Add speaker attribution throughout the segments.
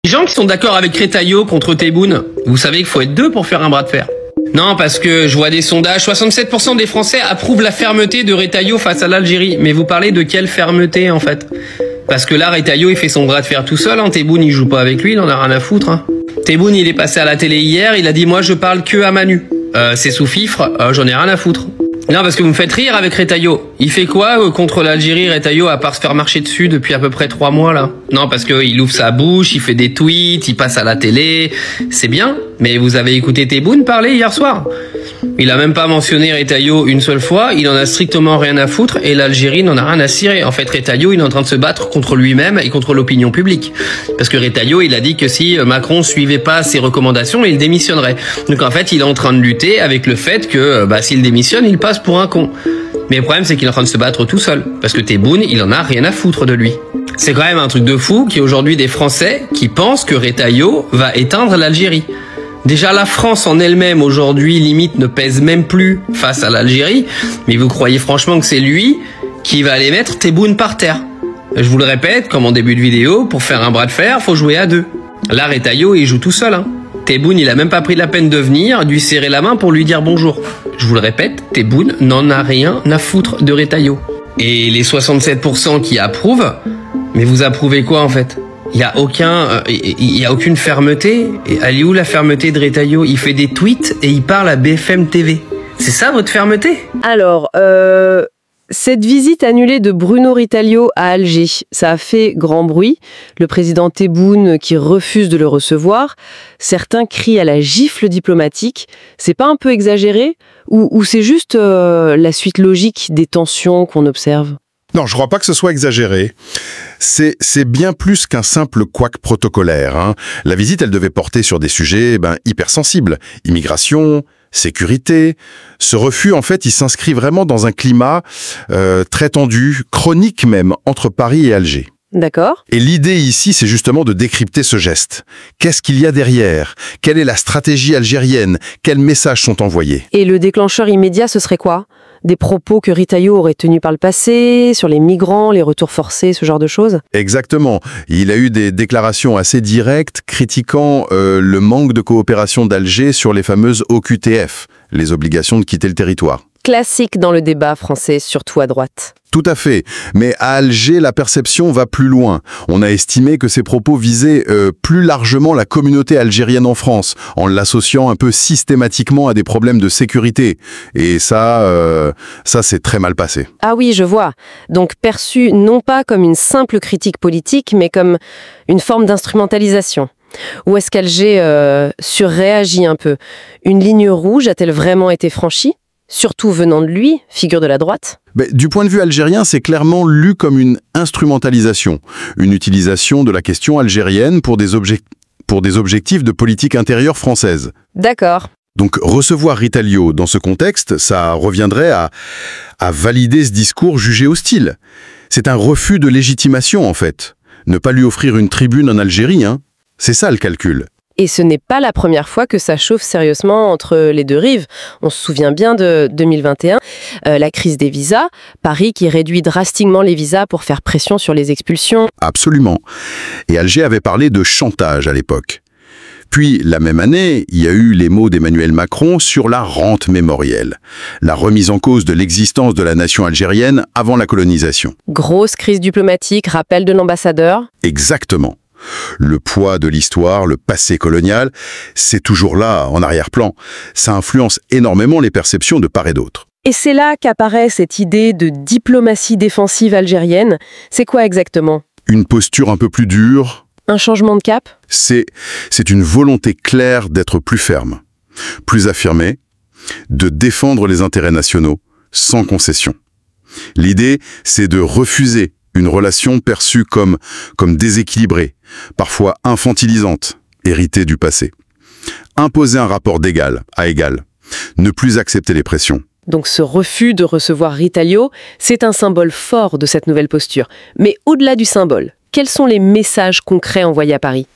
Speaker 1: Les gens qui sont d'accord avec Retailleau contre Tebboune, vous savez qu'il faut être deux pour faire un bras de fer. Non, parce que je vois des sondages, 67% des Français approuvent la fermeté de Retailleau face à l'Algérie. Mais vous parlez de quelle fermeté, en fait? Parce que là, Retailleau, il fait son bras de fer tout seul, hein. Tebboune, il joue pas avec lui, il en a rien à foutre, hein. Tebboune, il est passé à la télé hier, il a dit, moi, je parle que à Manu. C'est sous fifre, j'en ai rien à foutre. Non, parce que vous me faites rire avec Retailleau. Il fait quoi contre l'Algérie, Retailleau, à part se faire marcher dessus depuis à peu près 3 mois, là? Non, parce que il ouvre sa bouche, il fait des tweets, il passe à la télé. C'est bien, mais vous avez écouté Tebboune parler hier soir? Il a même pas mentionné Retailleau une seule fois, il en a strictement rien à foutre, et l'Algérie n'en a rien à cirer. En fait, Retailleau, il est en train de se battre contre lui-même et contre l'opinion publique. Parce que Retailleau, il a dit que si Macron suivait pas ses recommandations, il démissionnerait. Donc en fait, il est en train de lutter avec le fait que s'il démissionne, il passe pour un con. Mais le problème, c'est qu'il est en train de se battre tout seul. Parce que Tebboune, il en a rien à foutre de lui. C'est quand même un truc de fou qu'il y a aujourd'hui des Français qui pensent que Retailleau va éteindre l'Algérie. Déjà, la France en elle-même, aujourd'hui, limite, ne pèse même plus face à l'Algérie. Mais vous croyez franchement que c'est lui qui va aller mettre Tebboune par terre? Je vous le répète, comme en début de vidéo, pour faire un bras de fer, faut jouer à deux. Là, Retailleau, il joue tout seul, hein. Tebboune, il a même pas pris la peine de venir, de lui serrer la main pour lui dire bonjour. Je vous le répète, Tebboune n'en a rien à foutre de Retailleau. Et les 67% qui approuvent, mais vous approuvez quoi en fait? Il y a aucune fermeté. Et elle est où la fermeté de Retailleau? Il fait des tweets et il parle à BFM TV. C'est ça votre fermeté?
Speaker 2: Alors, cette visite annulée de Bruno Retailleau à Alger, ça a fait grand bruit. Le président Tebboune qui refuse de le recevoir. Certains crient à la gifle diplomatique. C'est pas un peu exagéré? Ou c'est juste la suite logique des tensions qu'on observe?
Speaker 3: Non, je crois pas que ce soit exagéré. C'est bien plus qu'un simple couac protocolaire, hein. La visite, elle devait porter sur des sujets hyper sensibles. Immigration, sécurité. Ce refus, en fait, il s'inscrit vraiment dans un climat très tendu, chronique même, entre Paris et Alger.
Speaker 2: D'accord.
Speaker 3: Et l'idée ici, c'est justement de décrypter ce geste. Qu'est-ce qu'il y a derrière? Quelle est la stratégie algérienne? Quels messages sont envoyés?
Speaker 2: Et le déclencheur immédiat, ce serait quoi? Des propos que Retailleau aurait tenus par le passé, sur les migrants, les retours forcés, ce genre de choses?
Speaker 3: Exactement. Il a eu des déclarations assez directes critiquant le manque de coopération d'Alger sur les fameuses OQTF, les obligations de quitter le territoire.
Speaker 2: Classique dans le débat français, surtout à droite.
Speaker 3: Tout à fait. Mais à Alger, la perception va plus loin. On a estimé que ces propos visaient plus largement la communauté algérienne en France, en l'associant un peu systématiquement à des problèmes de sécurité. Et ça c'est très mal passé.
Speaker 2: Ah oui, je vois. Donc perçu non pas comme une simple critique politique, mais comme une forme d'instrumentalisation. Ou est-ce qu'Alger surréagit un peu? Une ligne rouge a-t-elle vraiment été franchie? Surtout venant de lui, figure de la droite?
Speaker 3: Du point de vue algérien, c'est clairement lu comme une instrumentalisation, une utilisation de la question algérienne pour des objectifs de politique intérieure française.
Speaker 2: D'accord.
Speaker 3: Donc recevoir Retailleau dans ce contexte, ça reviendrait à valider ce discours jugé hostile. C'est un refus de légitimation en fait. Ne pas lui offrir une tribune en Algérie, hein. C'est ça le calcul.
Speaker 2: Et ce n'est pas la première fois que ça chauffe sérieusement entre les deux rives. On se souvient bien de 2021, la crise des visas, Paris qui réduit drastiquement les visas pour faire pression sur les expulsions.
Speaker 3: Absolument. Et Alger avait parlé de chantage à l'époque. Puis, la même année, il y a eu les mots d'Emmanuel Macron sur la rente mémorielle, la remise en cause de l'existence de la nation algérienne avant la colonisation.
Speaker 2: Grosse crise diplomatique, rappel de l'ambassadeur.
Speaker 3: Exactement. Le poids de l'histoire, le passé colonial, c'est toujours là, en arrière-plan. Ça influence énormément les perceptions de part et d'autre.
Speaker 2: Et c'est là qu'apparaît cette idée de diplomatie défensive algérienne. C'est quoi exactement?
Speaker 3: Une posture un peu plus dure.
Speaker 2: Un changement de cap?
Speaker 3: C'est une volonté claire d'être plus ferme, plus affirmée, de défendre les intérêts nationaux sans concession. L'idée, c'est de refuser une relation perçue comme déséquilibrée, parfois infantilisante, héritée du passé. Imposer un rapport d'égal à égal, ne plus accepter les pressions.
Speaker 2: Donc ce refus de recevoir Retailleau, c'est un symbole fort de cette nouvelle posture. Mais au-delà du symbole, quels sont les messages concrets envoyés à Paris?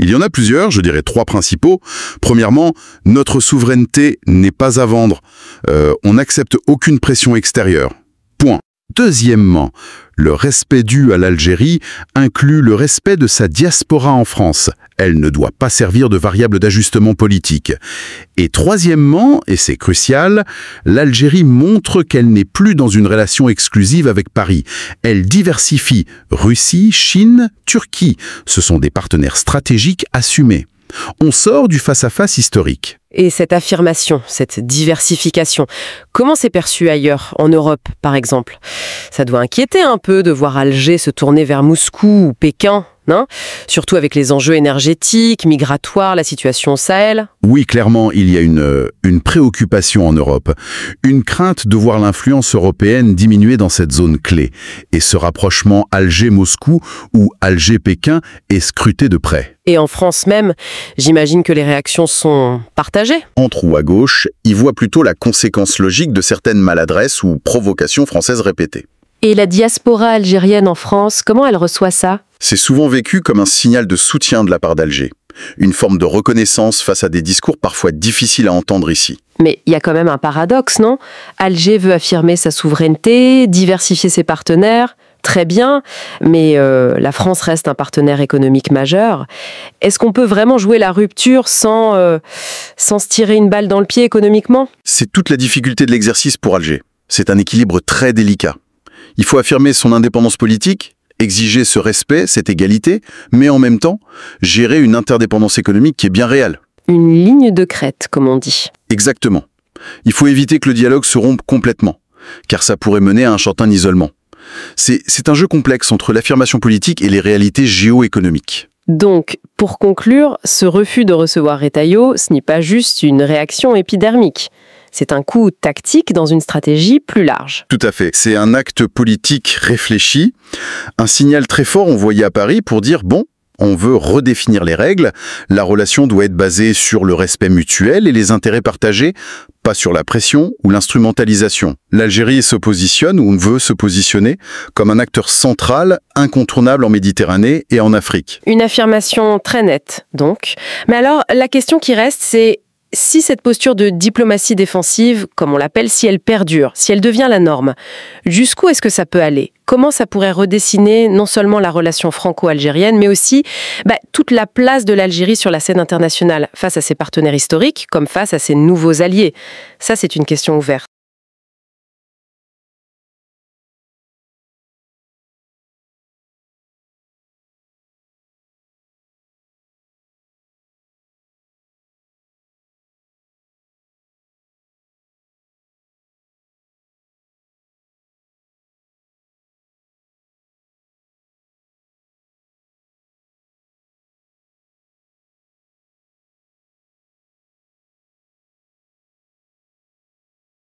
Speaker 3: Il y en a plusieurs, je dirais 3 principaux. Premièrement, notre souveraineté n'est pas à vendre. On n'accepte aucune pression extérieure. Point. Deuxièmement, le respect dû à l'Algérie inclut le respect de sa diaspora en France. Elle ne doit pas servir de variable d'ajustement politique. Et troisièmement, et c'est crucial, l'Algérie montre qu'elle n'est plus dans une relation exclusive avec Paris. Elle diversifie Russie, Chine, Turquie. Ce sont des partenaires stratégiques assumés. On sort du face-à-face historique.
Speaker 2: Et cette affirmation, cette diversification, comment c'est perçu ailleurs, en Europe par exemple? Ça doit inquiéter un peu de voir Alger se tourner vers Moscou ou Pékin, non? Surtout avec les enjeux énergétiques, migratoires, la situation au Sahel.
Speaker 3: Oui, clairement, il y a une préoccupation en Europe, une crainte de voir l'influence européenne diminuer dans cette zone clé. Et ce rapprochement Alger-Moscou ou Alger-Pékin est scruté de près.
Speaker 2: Et en France même, j'imagine que les réactions sont partagées.
Speaker 3: Entre ou à gauche, y voit plutôt la conséquence logique de certaines maladresses ou provocations françaises répétées.
Speaker 2: Et la diaspora algérienne en France, comment elle reçoit ça?
Speaker 3: C'est souvent vécu comme un signal de soutien de la part d'Alger, une forme de reconnaissance face à des discours parfois difficiles à entendre ici.
Speaker 2: Mais il y a quand même un paradoxe, non? Alger veut affirmer sa souveraineté, diversifier ses partenaires, très bien, mais la France reste un partenaire économique majeur. Est-ce qu'on peut vraiment jouer la rupture sans se tirer une balle dans le pied économiquement?
Speaker 3: C'est toute la difficulté de l'exercice pour Alger. C'est un équilibre très délicat. Il faut affirmer son indépendance politique, exiger ce respect, cette égalité, mais en même temps, gérer une interdépendance économique qui est bien réelle.
Speaker 2: Une ligne de crête, comme on dit.
Speaker 3: Exactement. Il faut éviter que le dialogue se rompe complètement, car ça pourrait mener à un certain isolement. C'est un jeu complexe entre l'affirmation politique et les réalités géoéconomiques.
Speaker 2: Donc, pour conclure, ce refus de recevoir Retailleau, ce n'est pas juste une réaction épidermique. C'est un coup tactique dans une stratégie plus large.
Speaker 3: Tout à fait. C'est un acte politique réfléchi, un signal très fort envoyé à Paris pour dire « bon, on veut redéfinir les règles, la relation doit être basée sur le respect mutuel et les intérêts partagés, pas sur la pression ou l'instrumentalisation. » L'Algérie se positionne ou veut se positionner comme un acteur central, incontournable en Méditerranée et en Afrique.
Speaker 2: Une affirmation très nette, donc. Mais alors, la question qui reste, c'est si cette posture de diplomatie défensive, comme on l'appelle, si elle perdure, si elle devient la norme, jusqu'où est-ce que ça peut aller? Comment ça pourrait redessiner non seulement la relation franco-algérienne, mais aussi toute la place de l'Algérie sur la scène internationale, face à ses partenaires historiques, comme face à ses nouveaux alliés? Ça, c'est une question ouverte.